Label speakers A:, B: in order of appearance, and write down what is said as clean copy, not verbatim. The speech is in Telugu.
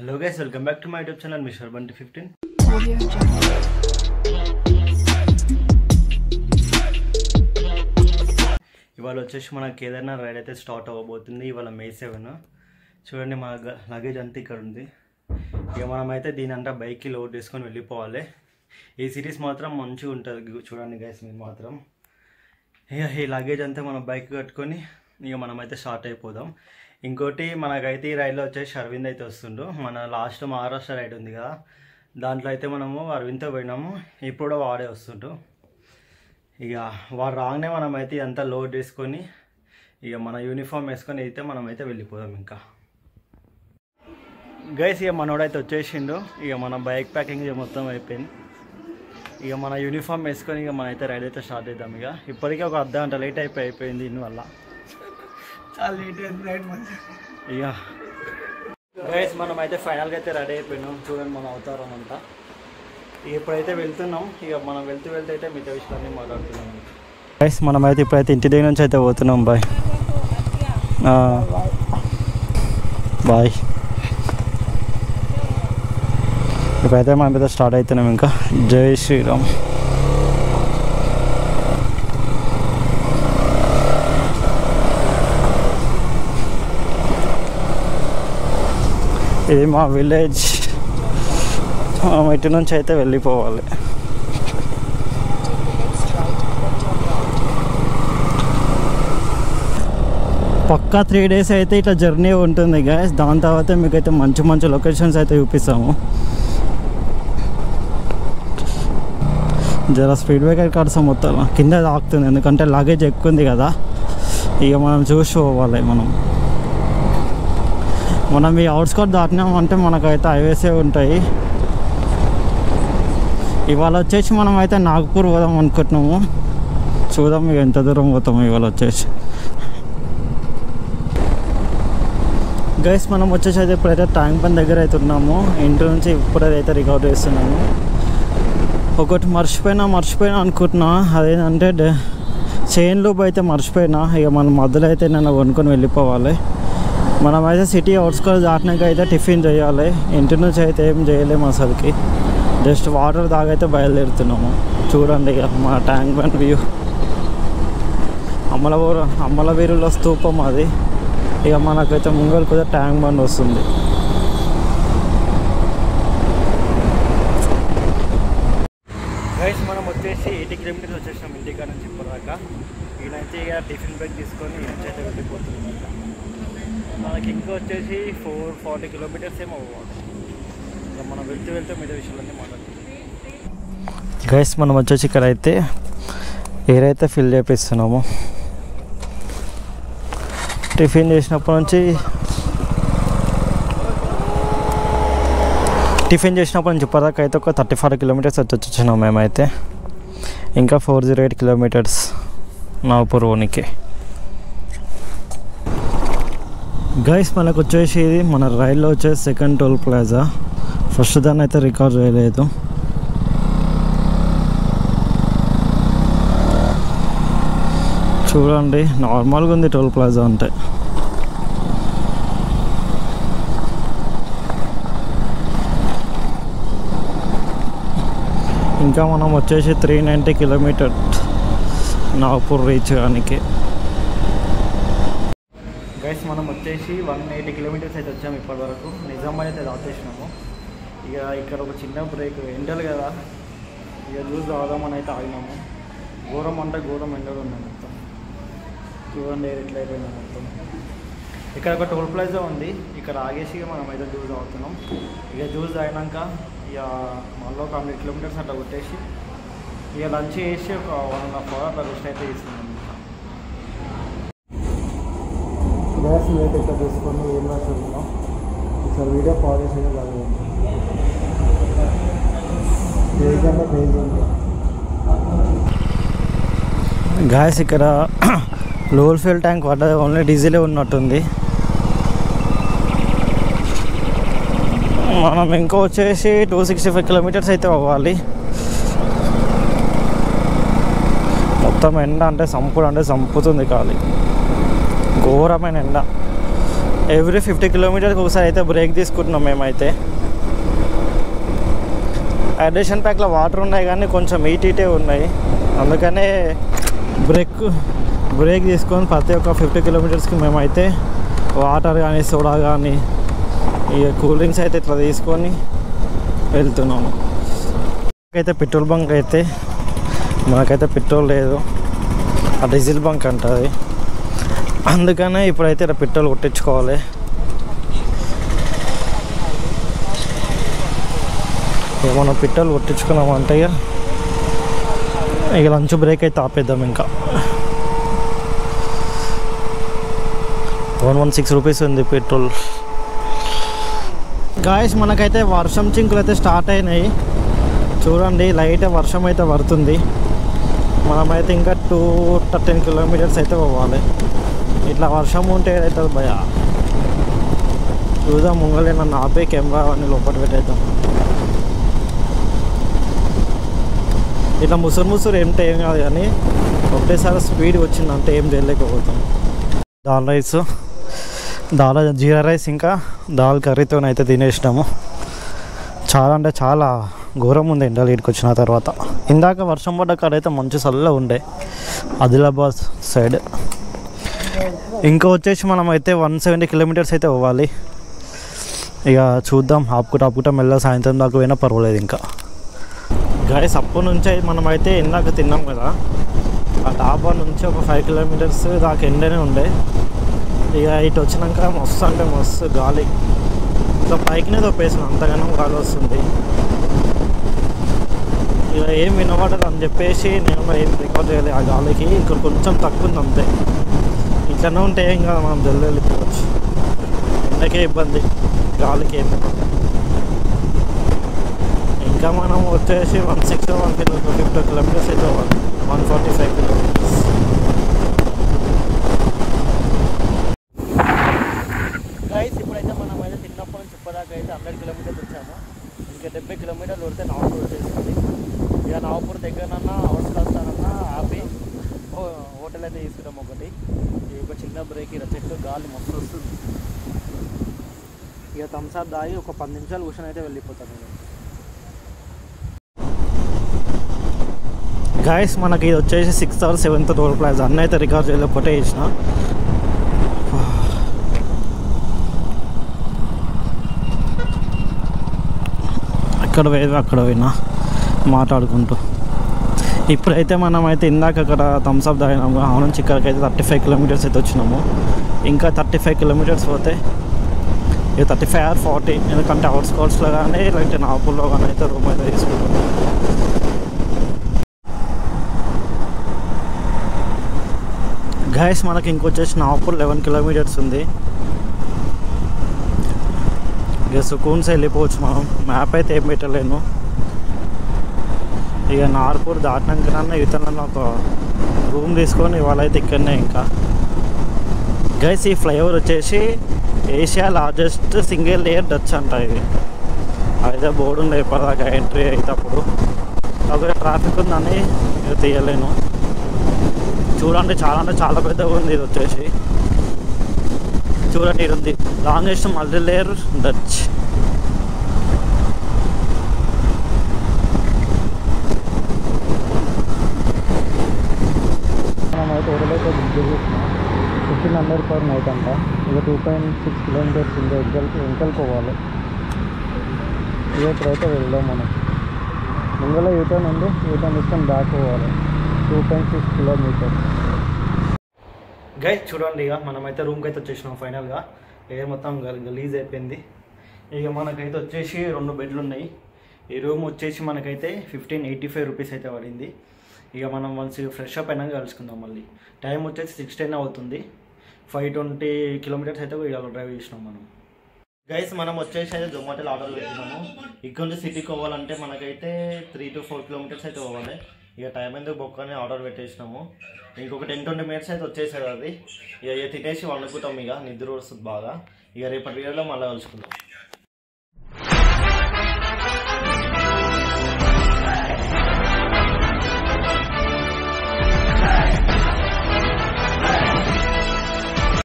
A: Hello guys, welcome back to my YouTube channel Mr. Bunty 15. ఇవాళ వచ్చేసి మన కేదార్నాథ్ రైడ్ అయితే స్టార్ట్ అవ్వబోతుంది. ఇవాళ May 7. చూడండి మన లగేజ్ అంతా ఇక్కడ ఉంది. ఇక మనమైతే దీని అంతా బైక్కి లోడ్ చేసుకొని వెళ్ళిపోవాలి. ఈ సిరీస్ మాత్రం మంచిగా ఉంటుంది చూడండి గైస్. మీరు మాత్రం ఇక ఈ లగేజ్ అంతా మన బైక్ కట్టుకొని ఇక మనమైతే స్టార్ట్ అయిపోదాం. ఇంకోటి మనకైతే ఈ రైడ్లో వచ్చేసి అరవింద్ అయితే వస్తుండు. మన లాస్ట్ మహారాష్ట్ర రైడ్ ఉంది కదా, దాంట్లో అయితే మనము అరవింద్తో పోయినాము. ఇప్పుడు వాడే వస్తుండు. ఇక వాడు రాగానే మనమైతే ఇదంతా లోడ్ చేసుకొని ఇక మన యూనిఫామ్ వేసుకొని అయితే మనమైతే వెళ్ళిపోదాం. ఇంకా గైస్ ఇక మనోడైతే వచ్చేసిండు. ఇక మన బైక్ ప్యాకింగ్ మొత్తం అయిపోయింది. ఇక మన యూనిఫామ్ వేసుకొని ఇక మనైతే రైడ్ అయితే స్టార్ట్ అవుతాం. ఇక ఇప్పటికే ఒక అర్ధగంట లేట్ అయిపోయింది దీనివల్ల. చాలా లేట్ అయింది రైడ్. ఇక గైస్ మనం అయితే ఫైనల్గా అయితే రెడీ అయిపోయినాం. చూడండి మన అవతారం అంతా. ఇప్పుడైతే వెళ్తున్నాం. ఇక మనం వెళ్తూ అయితే మిగతా విషయాలన్నీ మాట్లాడుతున్నాం. గైస్ మనమైతే ఇప్పుడైతే ఇంటి దగ్గర నుంచి అయితే పోతున్నాం. Bye bye. ఇప్పుడైతే మనం అయితే స్టార్ట్ అవుతున్నాం. ఇంకా జై శ్రీరామ్. ఇది మా విలేజ్. మనం ఇటు నుంచి అయితే వెళ్ళిపోవాలి. పక్కా 3 days అయితే ఇట్లా జర్నీ ఉంటుంది గైస్. దాని తర్వాత మీకైతే మంచి మంచి లొకేషన్స్ అయితే చూపిస్తాము. జర స్పీడ్ బ్రేకర్ కడసాం మొత్తం కింద తాకుతుంది, ఎందుకంటే లగేజ్ ఎక్కువ ఉంది కదా. ఇక మనం చూసి పోవాలి. మనం ఈ అవుట్స్కట్ దాటినామంటే మనకైతే హైవేసే ఉంటాయి. ఇవాళ వచ్చేసి మనం అయితే నాగపూర్ పోదాం అనుకుంటున్నాము. చూద్దాం ఇక ఎంత దూరం పోతాము ఇవాళ వచ్చేసి. గైస్ మనం వచ్చేసి అయితే ఇప్పుడైతే ట్యాంక్ బండ్ దగ్గర అయితే ఉన్నాము. ఇంటి నుంచి ఇప్పుడైతే రికార్డ్ చేస్తున్నాము. ఒకటి మర్చిపోయినా అనుకుంటున్నా. అదేంటంటే చైన్ లూప్ అయితే మర్చిపోయినా. ఇక మనం మధ్యలో అయితే నన్ను కొనుక్కొని వెళ్ళిపోవాలి. మనమైతే సిటీ అవుట్స్కట్ దాటినాక అయితే టిఫిన్ చేయాలి. ఇంటి నుంచి అయితే ఏం చేయలేము అసలుకి. జస్ట్ వాటర్ తాగైతే బయలుదేరుతున్నాము. చూడండి ఇక మా ట్యాంక్ బండ్ వ్యూ. అమ్మలవీరుల స్తూపం అది. ఇక మనకైతే ముంగల్ కూడా ట్యాంక్ బండ్ వస్తుంది. గైస్ మనం వచ్చేసి 80 kilometers వచ్చేసినాం ఇంటికాడ నుంచి ఇప్పటిదాకా. ఈయనైతే ఇక టిఫిన్ బ్రేక్ తీసుకొని అయితే వెళ్ళిపోతున్నాం. మనకి ఇంకా వచ్చేసి 440 kilometers ఏమో అవ్వాలి. ఇక మనం వెళ్తూ మీద విషయాలన్నీ మాట్లాడుతున్నాం. గైస్ మనం వచ్చేసి ఇక్కడ అయితే ఎయిర్ అయితే ఫిల్ చేపిస్తున్నాము. టిఫిన్ చేసినప్పటి నుంచి ఇప్పటిదాకా అయితే ఒక 35 kilometers వచ్చేసినాం మేమైతే. ఇంకా 408 kilometers నాగపూర్ ఓనికి. గైస్ మనకు వచ్చేసి ఇది మన రైల్లో వచ్చేసి సెకండ్ టోల్ ప్లాజా. ఫస్ట్ దాన్ని అయితే రికార్డ్ చేయలేదు. చూడండి నార్మల్గా ఉంది టోల్ ప్లాజా అంటే. ఇంకా మనం వచ్చేసి 390 kilometers నాగపూర్ రీచ్ కానికి. గైస్ మనం వచ్చేసి 180 kilometers అయితే వచ్చాము ఇప్పటి వరకు. నిజామాబాద్ అయితే దాటేసినాము. ఇక ఇక్కడ ఒక చిన్న బ్రేక్, ఎండలు కదా, ఇక జ్యూస్ తాగుదామని అయితే ఆగినాము. ఘోరం ఎండలు ఉన్నాయి మొత్తం. చూడండి ఎట్లా అయిపోయింది మొత్తం. ఇక్కడ ఒక టోల్ ప్లాజా ఉంది, ఇక్కడ ఆగేసి మనం అయితే జ్యూస్ తాగుతున్నాం. ఇక జ్యూస్ తాగినాక ఇక మళ్ళీ ఒక 100 kilometers అట్లా కొట్టేసి ఇక లంచ్ చేసి ఒక 1.5 hours అట్లా రెస్ట్ అయితే తీసుకున్నాం. గ్యాస్ అయితే ఇక్కడ తీసుకొని ఏం రాసుకున్నాం. ఒకసారి వీడియో పాజ్ చేసి గ్యాస్ ఇక్కడ లోల్ ఫ్యూల్ ట్యాంక్ పడ్డది, ఓన్లీ డీజిలే ఉన్నట్టుంది. మనం ఇంకా వచ్చేసి 265 kilometers అయితే అవ్వాలి. మొత్తం ఎండ అంటే సంపుతుంది ఖాళీ. ఘోరమైన ఎండ. ఎవ్రీ 50 కిలోమీటర్కి ఒకసారి అయితే బ్రేక్ తీసుకుంటున్నాం మేమైతే. అడిషన్ ప్యాక్లో వాటర్ ఉన్నాయి కానీ కొంచెం ఈటీటే ఉన్నాయి, అందుకనే బ్రేక్ తీసుకొని ప్రతి ఒక్క 50 కిలోమీటర్స్కి మేమైతే వాటర్ కానీ సోడా కానీ ఇక కూల్ డ్రింక్స్ అయితే ఇట్లా తీసుకొని వెళ్తున్నాము. అయితే పెట్రోల్ బంక్ అయితే మనకైతే పెట్రోల్ లేదు, ఆ డీజిల్ బంక్ అంటుంది, అందుకనే ఇప్పుడైతే ఇలా పెట్రోల్ కొట్టించుకోవాలి. ఇక మనం పెట్రోల్ కొట్టించుకున్నామంటే ఇక లంచ్ బ్రేక్ అయితే ఆపేద్దాం. ఇంకా 116 రూపీస్ ఉంది పెట్రోల్. గాయస్ మనకైతే వర్షం చింకులు అయితే స్టార్ట్ అయినాయి చూడండి, లైట్ వర్షం అయితే పడుతుంది. మనమైతే ఇంకా 213 కిలోమీటర్స్ అయితే పోవాలి. ఇట్లా వర్షం ఉంటే ఏదవుతుంది భయ, చూద్దాం. ముంగలే నన్ను ఆపే కెమెరా అన్నీ లోపల పెట్టేద్దాం. ఇట్లా ముసురు ఏంటో ఏం కాదు కానీ ఒకటేసారి స్పీడ్ వచ్చిందంటే ఏం చేయలేకపోతాం. జీరా రైస్ ఇంకా దాల్ కర్రీతో అయితే తినేసినాము. చాలా అంటే చాలా ఘోరం ఉంది ఎండలు ఇక్కడికి వచ్చిన తర్వాత. ఇందాక వర్షం పడ్డ కాడ అయితే మంచి చల్లగా ఉండే ఆదిలాబాద్ సైడ్. ఇంకా వచ్చేసి మనం అయితే 170 కిలోమీటర్స్ అయితే పోవాలి. ఇక చూద్దాం, ఆపుకుంటా మెల్లగా సాయంత్రం దాకా పోయినా పర్వాలేదు. ఇంకా గాయస్ అప్పటి నుంచి మనమైతే ఇందాక తిన్నాం కదా, ఆ డాబా నుంచి ఒక 5 కిలోమీటర్స్ దాకా ఎండనే ఉండే. ఇక ఇటు వచ్చినాక మస్తు అంటే మస్తు గాలి, ఇట్లా పైకినే తప్పేసాను, అంతగానో గాలి వస్తుంది. ఇక ఏం వినబడదు అని చెప్పేసి నేను ఏం రికార్డ్ చేయాలి. ఆ గాలికి ఇక్కడ కొంచెం తక్కువ ఉంది అంతే. ఇట్లనే ఉంటే ఏం కాదు, మనం జల్దీ వెళ్ళిపోవచ్చు. ఎండకే ఇబ్బంది, గాలికి ఏం ఇబ్బంది. ఇంకా మనం వచ్చేసి 150 కిలోమీటర్స్ అయితే 145 కిలోమీటర్స్. గైస్ ఇప్పుడైతే మనం అయితే తిన్నప్పటి నుంచి ఇప్పటిదాకా అయితే 100 కిలోమీటర్స్ వచ్చాము. ఇంకా 70 కిలోమీటర్లు కొడితే నాగపూర్ వచ్చేసింది. ఇక నాగపూర్ దగ్గరనన్నా అవర్స్ వస్తానన్నా ఆపి హోటల్ అయితే తీసుకుంటాం ఒకటి. ఒక చిన్న బ్రేక్, ఇలా చెట్టు గాలి మస్తు వస్తుంది. ఇక థమ్స్అప్ దాగి ఒక 10 నిమిషాలు కూర్చొని అయితే వెళ్ళిపోతాను నేను. గాయస్ మనకి ఇది వచ్చేసి 6th or 7th toll plaza. అన్నీ అయితే రికార్డ్ చేయలేదు, ఒకటే చేసిన. అక్కడ పోయినా మాట్లాడుకుంటూ. ఇప్పుడైతే మనమైతే ఇందాక అక్కడ థమ్స్అప్ తాగినాము, ఆ నుంచి ఇక్కడికైతే 35 కిలోమీటర్స్ అయితే వచ్చినాము. ఇంకా 35 కిలోమీటర్స్ పోతే ఇక 35 or 40, ఎందుకంటే అవుట్స్కర్ట్స్లో కానీ లేకపోతే నాగపూర్లో కానీ అయితే రూమ్ అయితే తీసుకుంటాం. గాయస్ మనకి ఇంకొచ్చేసి నాగపూర్ 11 కిలోమీటర్స్ ఉంది. ఇక సుకూన్స్ వెళ్ళిపోవచ్చు మనం. మ్యాప్ అయితే ఏం పెట్టలేను. ఇక నాగపూర్ దాటినాకన్నా ఇతరులను ఒక రూమ్ తీసుకొని ఇవాళైతే ఇక్కడనే. ఇంకా గైస్ ఈ ఫ్లైఓవర్ వచ్చేసి Asia largest single layer Dutch అంట. ఇది అయితే బోర్డు ఉంది ఇప్పటిదాకా ఎంట్రీ అయినప్పుడు. ఒకవేళ ట్రాఫిక్ ఉందని ఇక తీయలేను. చూడండి చాలా అంటే చాలా పెద్దగా ఉంది. ఇది వచ్చేసి చూడండి, ఇది ఉంది లాంగెస్ట్ మల్టీ లేయర్ డచ్. మనమైతే హోటల్ బుక్ చేసేసినాం. 1500 per night అంట. ఇక 2.6 కిలోమీటర్స్ ఉంది వెంకల్ పోవాలి. ఇక ఇప్పుడైతే వెళ్దాం మనం. ముంగల యూటర్న్ ఉంది, యూటర్న్ తీసుకొని బ్యాక్ పోవాలి. 2.6 కిలోమీటర్స్. గైస్ చూడండి, ఇక మనమైతే రూమ్కి అయితే వచ్చేసినాం ఫైనల్గా. ఎయిర్ మొత్తం గలీజ్ అయిపోయింది. ఇక మనకైతే వచ్చేసి 2 బెడ్లు ఉన్నాయి. ఈ రూమ్ వచ్చేసి మనకైతే 1585 రూపీస్ అయితే పడింది. ఇక మనం వన్స్ ఫ్రెష్ అప్ అయినాక కలుసుకుందాం మళ్ళీ. టైం వచ్చేసి 6:10 అవుతుంది. 520 కిలోమీటర్స్ అయితే ఇక డ్రైవ్ చేసినాం మనం. గైస్ మనం వచ్చేసి అయితే జొమాటోలో ఆర్డర్ పెట్టినాము. ఇక్కడ నుంచి సిటీకి పోవాలంటే మనకైతే 3 to 4 కిలోమీటర్స్ అయితే పోవాలి. ఇక టైం ఎందుకు బొక్కని ఆర్డర్ పెట్టేసినాము. ఇంకొక 10-20 మినిట్స్ అయితే వచ్చేసేది అది. ఇక తినేసి వండుకుంటాం. ఇక నిద్ర వస్తుంది బాగా. ఇక రేపటి వీడియోలో మళ్ళీ కలుసుకుందాం.